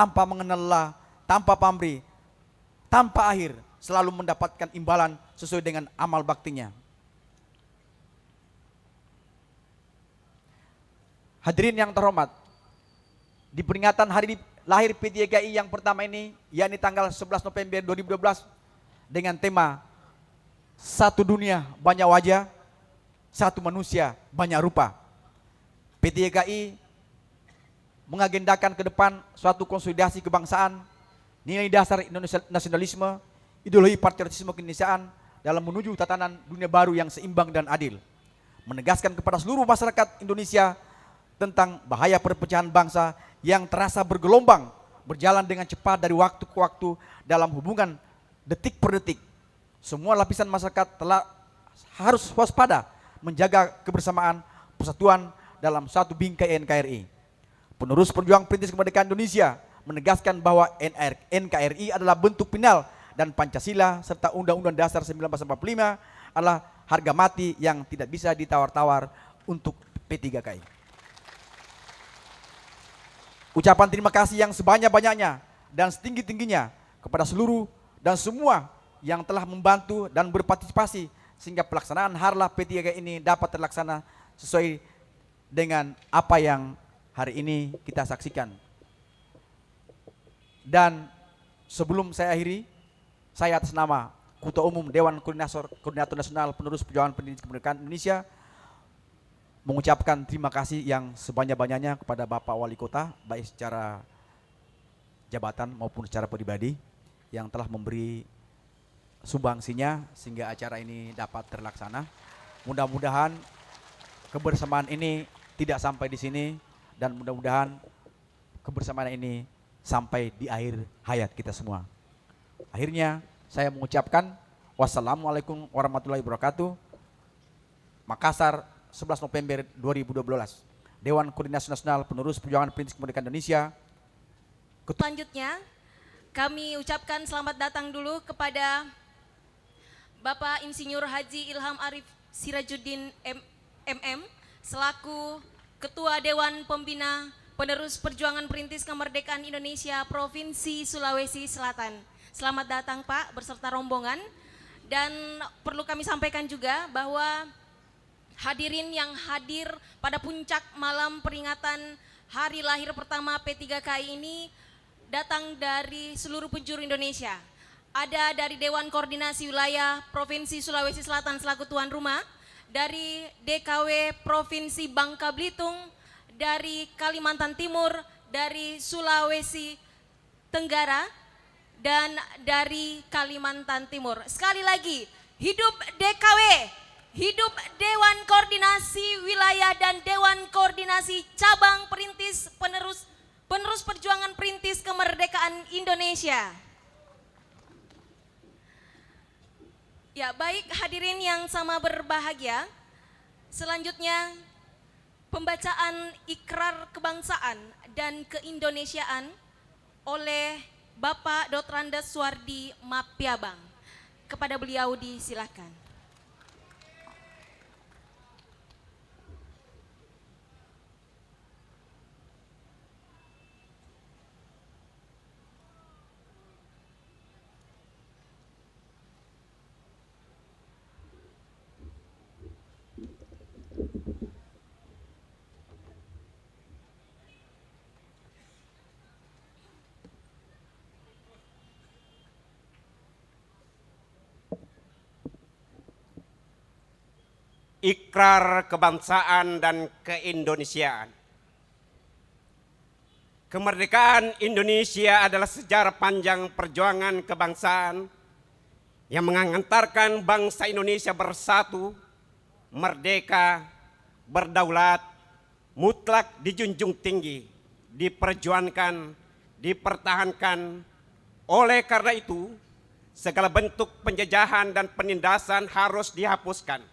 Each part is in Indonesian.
tanpa mengenal Allah, tanpa pamrih, tanpa akhir, selalu mendapatkan imbalan sesuai dengan amal baktinya. Hadirin yang terhormat, di peringatan hari lahir P3GI yang pertama ini, yakni tanggal 11 November 2012, dengan tema Satu Dunia Banyak Wajah, Satu Manusia Banyak Rupa, P3GI mengagendakan ke depan suatu konsolidasi kebangsaan, nilai dasar Indonesia nasionalisme, ideologi patriotisme keindonesiaan dalam menuju tatanan dunia baru yang seimbang dan adil, menegaskan kepada seluruh masyarakat Indonesia tentang bahaya perpecahan bangsa yang terasa bergelombang, berjalan dengan cepat dari waktu ke waktu dalam hubungan detik per detik. Semua lapisan masyarakat telah harus waspada menjaga kebersamaan, persatuan dalam satu bingkai NKRI. Penerus perjuangan perintis kemerdekaan Indonesia menegaskan bahwa NKRI adalah bentuk final dan Pancasila serta Undang-Undang Dasar 1945 adalah harga mati yang tidak bisa ditawar-tawar untuk P3KI. Ucapan terima kasih yang sebanyak-banyaknya dan setinggi-tingginya kepada seluruh dan semua yang telah membantu dan berpartisipasi sehingga pelaksanaan Harlah P3KI ini dapat terlaksana sesuai dengan apa yang hari ini kita saksikan. Dan sebelum saya akhiri, saya atas nama Ketua Umum Dewan Koordinator Nasional Penerus Perjuangan Perintis Kemerdekaan Indonesia mengucapkan terima kasih yang sebanyak-banyaknya kepada Bapak Wali Kota, baik secara jabatan maupun secara pribadi, yang telah memberi sumbangsinya sehingga acara ini dapat terlaksana. Mudah-mudahan kebersamaan ini tidak sampai di sini, dan mudah-mudahan kebersamaan ini sampai di akhir hayat kita semua. Akhirnya saya mengucapkan wassalamualaikum warahmatullahi wabarakatuh. Makassar, 11 November 2012. Dewan Koordinasi Nasional Penerus Perjuangan Perintis Kemerdekaan Indonesia. Selanjutnya kami ucapkan selamat datang dulu kepada Bapak Insinyur Haji Ilham Arif Sirajuddin MM selaku Ketua Dewan Pembina Penerus Perjuangan Perintis Kemerdekaan Indonesia Provinsi Sulawesi Selatan. Selamat datang Pak beserta rombongan. Dan perlu kami sampaikan juga bahwa hadirin yang hadir pada puncak malam peringatan hari lahir pertama P3KI ini datang dari seluruh penjuru Indonesia. Ada dari Dewan Koordinasi Wilayah Provinsi Sulawesi Selatan selaku tuan rumah, dari DKW Provinsi Bangka Belitung, dari Kalimantan Timur, dari Sulawesi Tenggara, dan dari Kalimantan Timur. Sekali lagi, hidup DKW, hidup Dewan Koordinasi Wilayah dan Dewan Koordinasi Cabang Perintis Penerus Perjuangan Perintis Kemerdekaan Indonesia. Ya, baik hadirin yang sama berbahagia. Selanjutnya pembacaan ikrar kebangsaan dan keindonesiaan oleh Bapak Dr. Andes Suwardi Mapiabang. Kepada beliau disilakan. Ikrar kebangsaan dan keindonesiaan. Kemerdekaan Indonesia adalah sejarah panjang perjuangan kebangsaan yang mengantarkan bangsa Indonesia bersatu, merdeka, berdaulat, mutlak dijunjung tinggi, diperjuangkan, dipertahankan. Oleh karena itu, segala bentuk penjajahan dan penindasan harus dihapuskan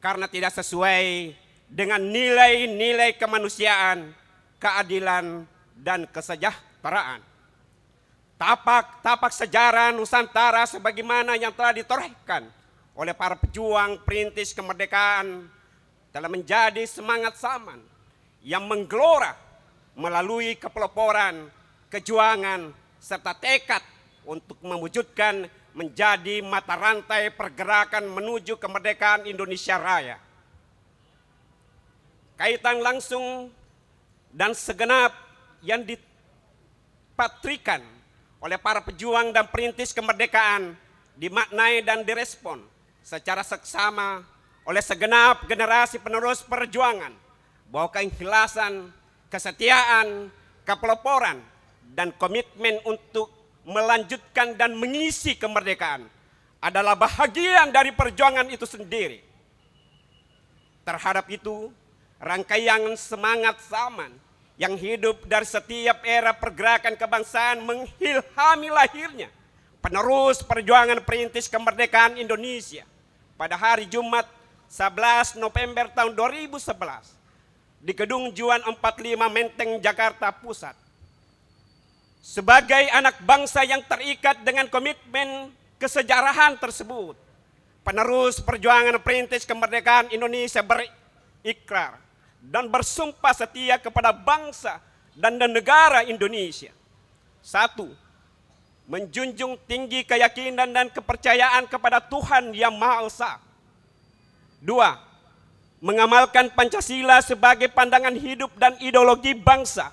karena tidak sesuai dengan nilai-nilai kemanusiaan, keadilan, dan kesejahteraan. Tapak sejarah Nusantara sebagaimana yang telah ditorehkan oleh para pejuang perintis kemerdekaan telah menjadi semangat zaman yang menggelora melalui kepeloporan, kejuangan, serta tekad untuk mewujudkan menjadi mata rantai pergerakan menuju kemerdekaan Indonesia Raya. Kaitan langsung dan segenap yang dipatrikan oleh para pejuang dan perintis kemerdekaan dimaknai dan direspon secara seksama oleh segenap generasi penerus perjuangan bahwa keikhlasan, kesetiaan, kepeloporan, dan komitmen untuk melanjutkan dan mengisi kemerdekaan adalah bahagian dari perjuangan itu sendiri. Terhadap itu, rangkaian semangat zaman yang hidup dari setiap era pergerakan kebangsaan mengilhami lahirnya penerus perjuangan perintis kemerdekaan Indonesia pada hari Jumat 11 November tahun 2011 di Gedung Juan 45 Menteng, Jakarta Pusat. Sebagai anak bangsa yang terikat dengan komitmen kesejarahan tersebut, penerus perjuangan perintis kemerdekaan Indonesia berikrar dan bersumpah setia kepada bangsa dan negara Indonesia. 1. Menjunjung tinggi keyakinan dan kepercayaan kepada Tuhan Yang Maha Esa. 2. Mengamalkan Pancasila sebagai pandangan hidup dan ideologi bangsa,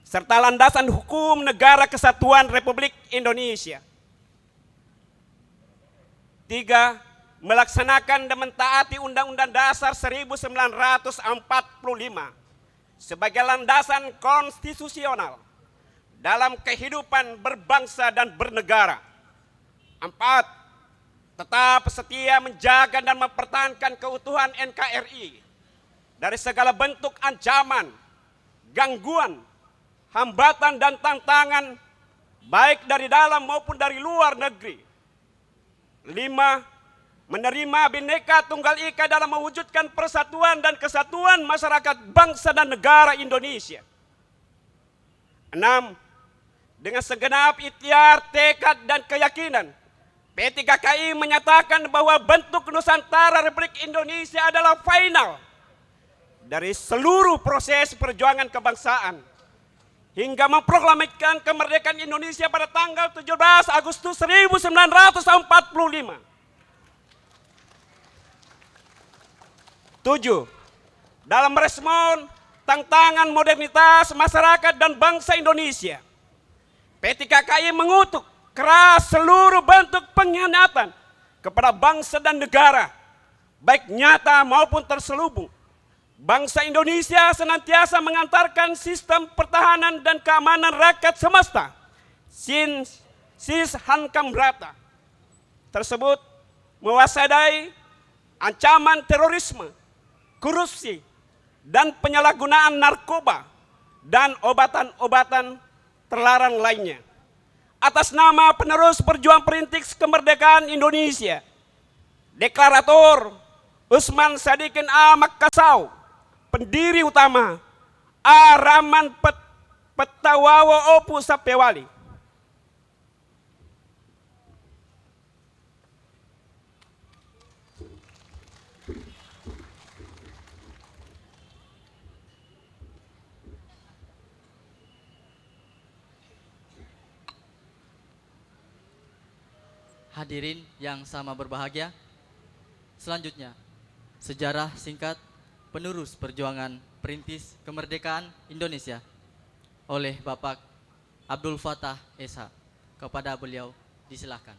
serta landasan hukum negara kesatuan Republik Indonesia. 3. Melaksanakan dan mentaati Undang-Undang Dasar 1945 sebagai landasan konstitusional dalam kehidupan berbangsa dan bernegara. 4. Tetap setia menjaga dan mempertahankan keutuhan NKRI dari segala bentuk ancaman, gangguan, hambatan dan tantangan baik dari dalam maupun dari luar negeri. 5. Menerima Bhinneka Tunggal Ika dalam mewujudkan persatuan dan kesatuan masyarakat bangsa dan negara Indonesia. 6. Dengan segenap ikhtiar, tekad dan keyakinan, P3KI menyatakan bahwa bentuk Nusantara Republik Indonesia adalah final dari seluruh proses perjuangan kebangsaan hingga memproklamasikan kemerdekaan Indonesia pada tanggal 17 Agustus 1945. 7. Dalam merespon tantangan modernitas masyarakat dan bangsa Indonesia, P3KI mengutuk keras seluruh bentuk pengkhianatan kepada bangsa dan negara, baik nyata maupun terselubung. Bangsa Indonesia senantiasa mengantarkan sistem pertahanan dan keamanan rakyat semesta, sis hankam rata tersebut mewaspadai ancaman terorisme, korupsi, dan penyalahgunaan narkoba dan obatan-obatan terlarang lainnya. Atas nama penerus perjuangan perintis kemerdekaan Indonesia, Deklarator Usman Sadikin A. Makassau, pendiri utama A. Raman Petawawo Opu Sapewali. Hadirin yang sama berbahagia, selanjutnya sejarah singkat penerus perjuangan perintis kemerdekaan Indonesia oleh Bapak Abdul Fattah Esa. Kepada beliau disilahkan.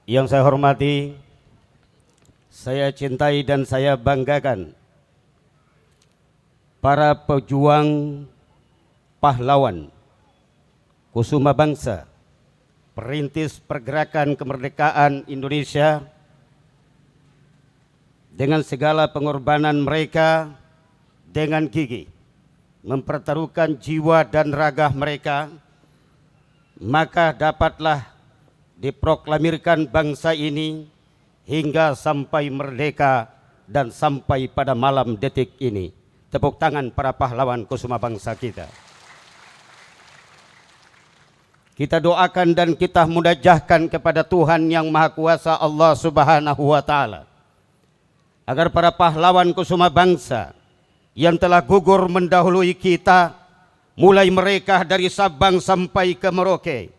Yang saya hormati, saya cintai dan saya banggakan para pejuang pahlawan, kusuma bangsa, perintis pergerakan kemerdekaan Indonesia dengan segala pengorbanan mereka dengan gigih mempertaruhkan jiwa dan raga mereka maka dapatlah diproklamirkan bangsa ini hingga sampai merdeka dan sampai pada malam detik ini. Tepuk tangan para pahlawan kusuma bangsa kita. Kita doakan dan kita munajahkan kepada Tuhan yang Maha Kuasa Allah Subhanahu wa Ta'ala, agar para pahlawan kusuma bangsa yang telah gugur mendahului kita, mulai mereka dari Sabang sampai ke Merauke,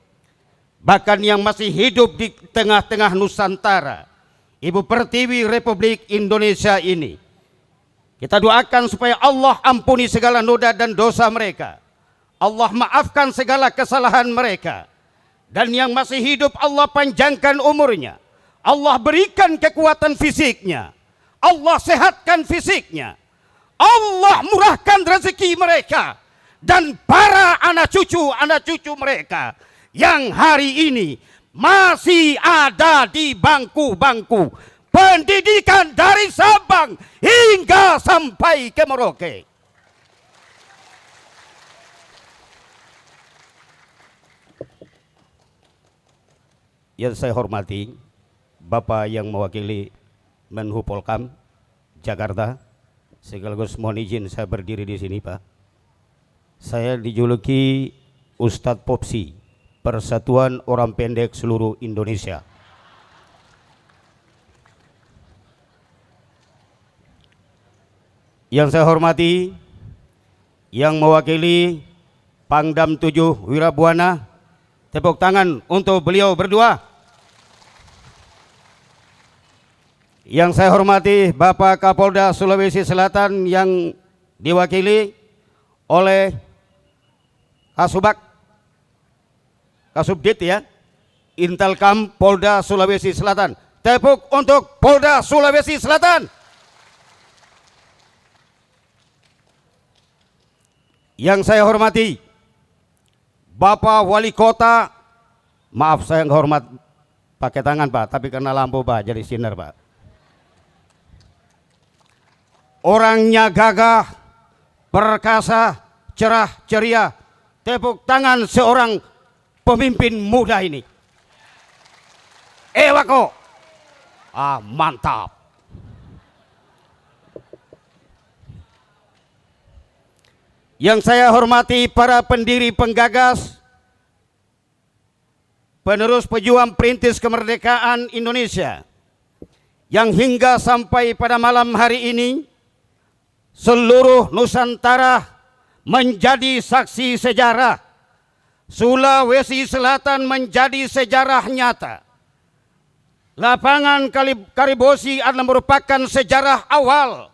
bahkan yang masih hidup di tengah-tengah Nusantara, Ibu Pertiwi Republik Indonesia ini, kita doakan supaya Allah ampuni segala noda dan dosa mereka, Allah maafkan segala kesalahan mereka, dan yang masih hidup Allah panjangkan umurnya, Allah berikan kekuatan fisiknya, Allah sehatkan fisiknya, Allah murahkan rezeki mereka, dan para anak cucu mereka yang hari ini masih ada di bangku-bangku pendidikan dari Sabang hingga sampai ke Merauke. Yang saya hormati Bapak yang mewakili Menhu Polkam Jakarta, sekaligus mohon izin saya berdiri di sini, Pak. Saya dijuluki Ustadz Popsi, Persatuan Orang Pendek Seluruh Indonesia. Yang saya hormati yang mewakili Pangdam 7 Wirabuana, tepuk tangan untuk beliau berdua. Yang saya hormati Bapak Kapolda Sulawesi Selatan yang diwakili oleh Kasubdit ya, Intelkam Polda Sulawesi Selatan. Tepuk untuk Polda Sulawesi Selatan. Yang saya hormati Bapak Wali Kota, maaf saya nggak hormat pakai tangan Pak, tapi karena lampu Pak jadi sinar Pak. Orangnya gagah, perkasa, cerah, ceria. Tepuk tangan seorang pemimpin muda ini. Ewako. Mantap. Yang saya hormati para pendiri penggagas, penerus pejuang perintis kemerdekaan Indonesia, yang hingga sampai pada malam hari ini seluruh Nusantara menjadi saksi sejarah. Sulawesi Selatan menjadi sejarah nyata. Lapangan Karibosi adalah merupakan sejarah awal.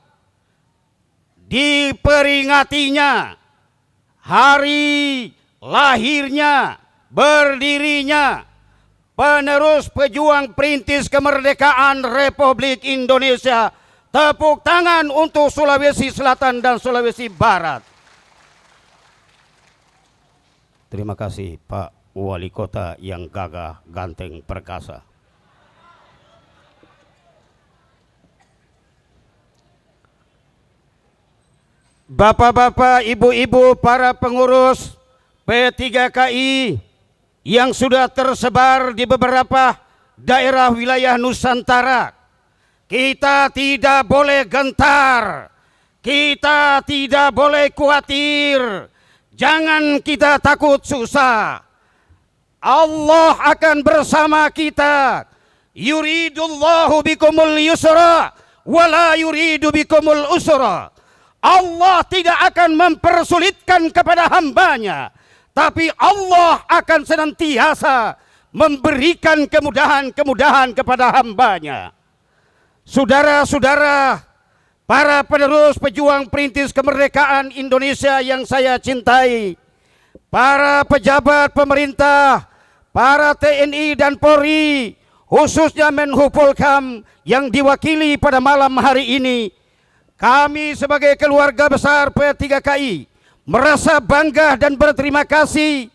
Diperingatinya hari lahirnya, berdirinya penerus pejuang perintis kemerdekaan Republik Indonesia. Tepuk tangan untuk Sulawesi Selatan dan Sulawesi Barat. Terima kasih Pak Wali Kota yang gagah, ganteng, perkasa. Bapak-bapak, ibu-ibu, para pengurus P3KI yang sudah tersebar di beberapa daerah wilayah Nusantara, kita tidak boleh gentar, kita tidak boleh khawatir, jangan kita takut susah. Allah akan bersama kita. Yuridullahu bikumul yusra wala yuridu bikumul usra. Allah tidak akan mempersulitkan kepada hambanya, tapi Allah akan senantiasa memberikan kemudahan-kemudahan kepada hambanya. Saudara-saudara, para penerus pejuang perintis kemerdekaan Indonesia yang saya cintai, para pejabat pemerintah, para TNI dan Polri, khususnya Menhu Polkam yang diwakili pada malam hari ini, kami sebagai keluarga besar P3KI merasa bangga dan berterima kasih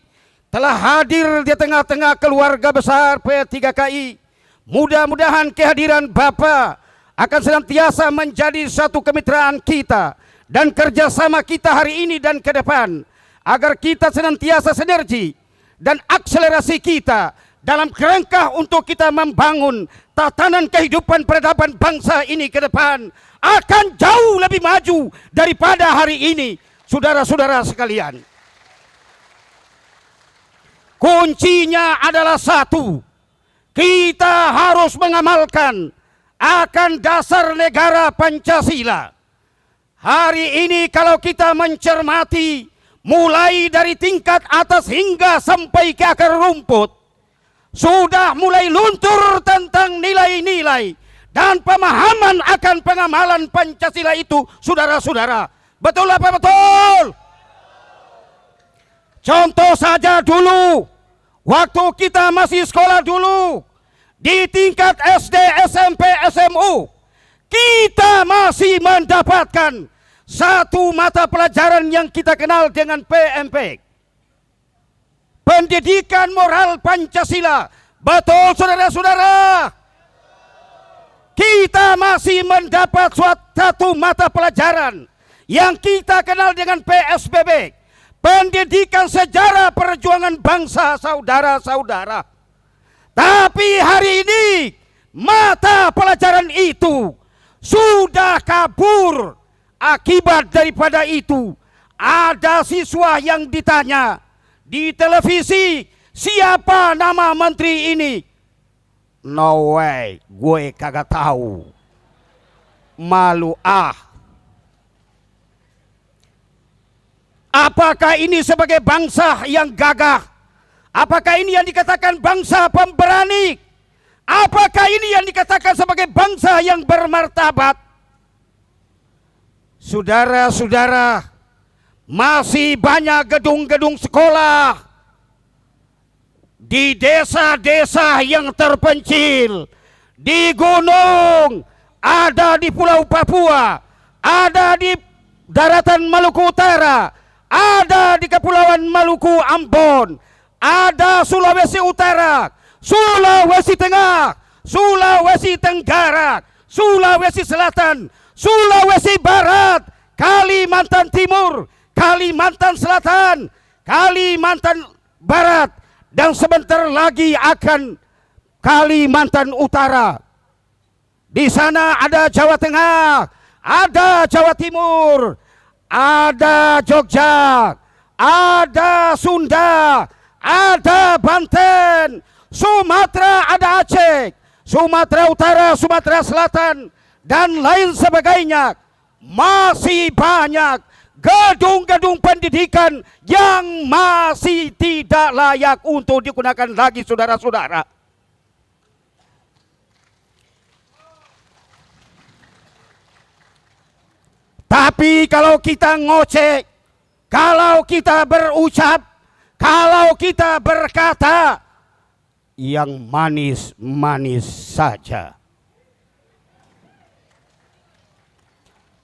telah hadir di tengah-tengah keluarga besar P3KI. Mudah-mudahan kehadiran Bapak akan senantiasa menjadi satu kemitraan kita dan kerjasama kita hari ini dan ke depan, agar kita senantiasa sinergi dan akselerasi kita dalam kerangka untuk kita membangun tatanan kehidupan peradaban bangsa ini ke depan akan jauh lebih maju daripada hari ini, saudara-saudara sekalian. Kuncinya adalah satu, kita harus mengamalkan akan dasar negara Pancasila. Hari ini kalau kita mencermati mulai dari tingkat atas hingga sampai ke akar rumput, sudah mulai luntur tentang nilai-nilai dan pemahaman akan pengamalan Pancasila itu, saudara-saudara. Betul apa betul? Contoh saja dulu, waktu kita masih sekolah dulu, di tingkat SD, SMP, SMU, kita masih mendapatkan satu mata pelajaran yang kita kenal dengan PMP. Pendidikan Moral Pancasila. Betul saudara-saudara? Kita masih mendapat suatu mata pelajaran yang kita kenal dengan PSBB. Pendidikan Sejarah Perjuangan Bangsa, saudara-saudara. Tapi hari ini mata pelajaran itu sudah kabur. Akibat daripada itu ada siswa yang ditanya di televisi, siapa nama menteri ini? No way, gue kagak tahu. Malu ah. Apakah ini sebagai bangsa yang gagah? Apakah ini yang dikatakan bangsa pemberani? Apakah ini yang dikatakan sebagai bangsa yang bermartabat? Saudara-saudara, masih banyak gedung-gedung sekolah di desa-desa yang terpencil, di gunung, ada di Pulau Papua, ada di daratan Maluku Utara, ada di Kepulauan Maluku Ambon, ada Sulawesi Utara, Sulawesi Tengah, Sulawesi Tenggara, Sulawesi Selatan, Sulawesi Barat, Kalimantan Timur, Kalimantan Selatan, Kalimantan Barat, dan sebentar lagi akan Kalimantan Utara. Di sana ada Jawa Tengah, ada Jawa Timur, ada Jogja, ada Sunda, ada Banten, Sumatera ada Aceh, Sumatera Utara, Sumatera Selatan, dan lain sebagainya. Masih banyak gedung-gedung pendidikan yang masih tidak layak untuk digunakan lagi, saudara-saudara. Tapi kalau kita ngoceh, kalau kita berucap, kalau kita berkata, yang manis-manis saja.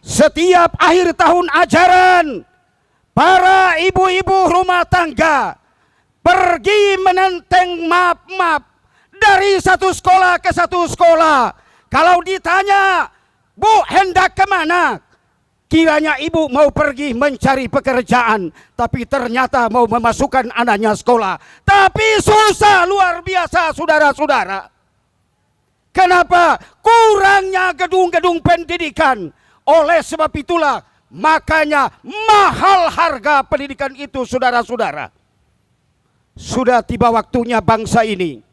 Setiap akhir tahun ajaran, para ibu-ibu rumah tangga pergi menenteng map-map dari satu sekolah ke satu sekolah. Kalau ditanya, Bu hendak kemana? Kiranya ibu mau pergi mencari pekerjaan, tapi ternyata mau memasukkan anaknya sekolah. Tapi susah luar biasa, saudara-saudara. Kenapa? Kurangnya gedung-gedung pendidikan. Oleh sebab itulah, makanya mahal harga pendidikan itu, saudara-saudara. Sudah tiba waktunya bangsa ini,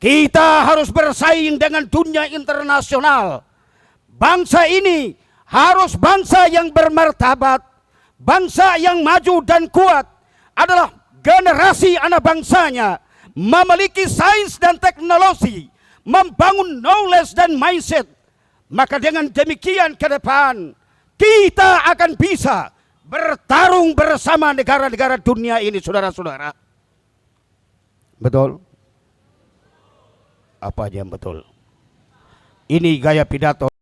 kita harus bersaing dengan dunia internasional. Bangsa ini harus bangsa yang bermartabat, bangsa yang maju dan kuat, adalah generasi anak bangsanya, memiliki sains dan teknologi, membangun knowledge dan mindset. Maka dengan demikian ke depan, kita akan bisa bertarung bersama negara-negara dunia ini, saudara-saudara. Betul? Apa aja yang betul? Ini gaya pidato